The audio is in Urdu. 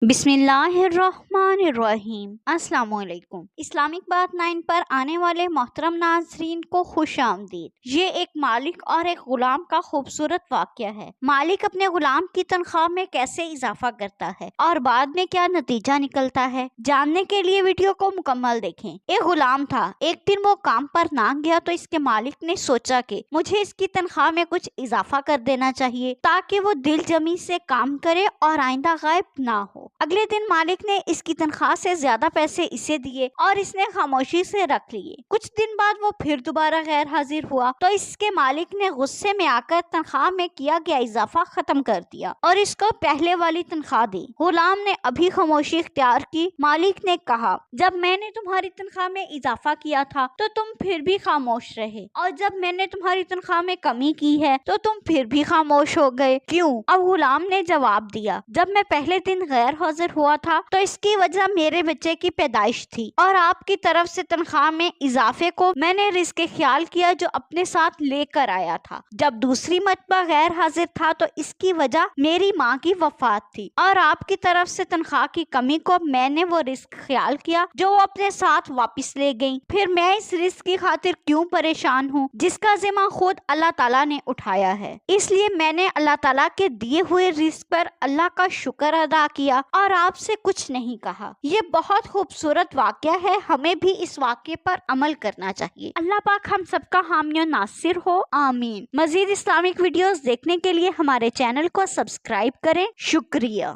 بسم اللہ الرحمن الرحیم۔ السلام علیکم۔ اسلامک بات 9 پر آنے والے محترم ناظرین کو خوش آمدید۔ یہ ایک مالک اور ایک غلام کا خوبصورت واقعہ ہے۔ مالک اپنے غلام کی تنخواہ میں کیسے اضافہ کرتا ہے اور بعد میں کیا نتیجہ نکلتا ہے، جاننے کے لیے ویڈیو کو مکمل دیکھیں۔ ایک غلام تھا۔ ایک دن وہ کام پر نہ گیا تو اس کے مالک نے سوچا کہ مجھے اس کی تنخواہ میں کچھ اضافہ کر دینا چاہیے تاکہ وہ دل جمی سے کام کرے اور آئندہ غائب نہ ہو۔ اگلے دن مالک نے اس کی تنخواہ سے زیادہ پیسے اسے دیے اور اس نے خاموشی سے رکھ لیے۔ کچھ دن بعد وہ پھر دوبارہ غیر حاضر ہوا تو اس کے مالک نے غصے میں آ کر تنخواہ میں کیا گیا اضافہ ختم کر دیا اور اس کو پہلے والی تنخواہ دی۔ غلام نے ابھی خاموشی اختیار کی۔ مالک نے کہا، جب میں نے تمہاری تنخواہ میں اضافہ کیا تھا تو تم پھر بھی خاموش رہے، اور جب میں نے تمہاری تنخواہ میں کمی کی ہے تو تم پھر بھی خاموش ہو گئے، کیوں؟ اب غلام نے جواب دیا، جب میں پہلے دن غیر حاضر ہوا تھا تو اس کی وجہ میرے بچے کی پیدائش تھی، اور آپ کی طرف سے تنخواہ میں اضافے کو میں نے رزق خیال کیا جو اپنے ساتھ لے کر آیا تھا۔ جب دوسری مرتبہ غیر حاضر تھا تو اس کی وجہ میری ماں کی وفات تھی، اور آپ کی طرف سے تنخواہ کی کمی کو میں نے وہ رزق خیال کیا جو وہ اپنے ساتھ واپس لے گئیں۔ پھر میں اس رزق کی خاطر کیوں پریشان ہوں جس کا ذمہ خود اللہ تعالیٰ نے اٹھایا ہے؟ اس لیے میں نے اللہ تعالیٰ کے دیے ہوئے رزق پر اللہ کا شکر ادا کیا اور آپ سے کچھ نہیں کہا۔ یہ بہت خوبصورت واقعہ ہے، ہمیں بھی اس واقعے پر عمل کرنا چاہیے۔ اللہ پاک ہم سب کا حامی و ناصر ہو، آمین۔ مزید اسلامک ویڈیوز دیکھنے کے لیے ہمارے چینل کو سبسکرائب کریں۔ شکریہ۔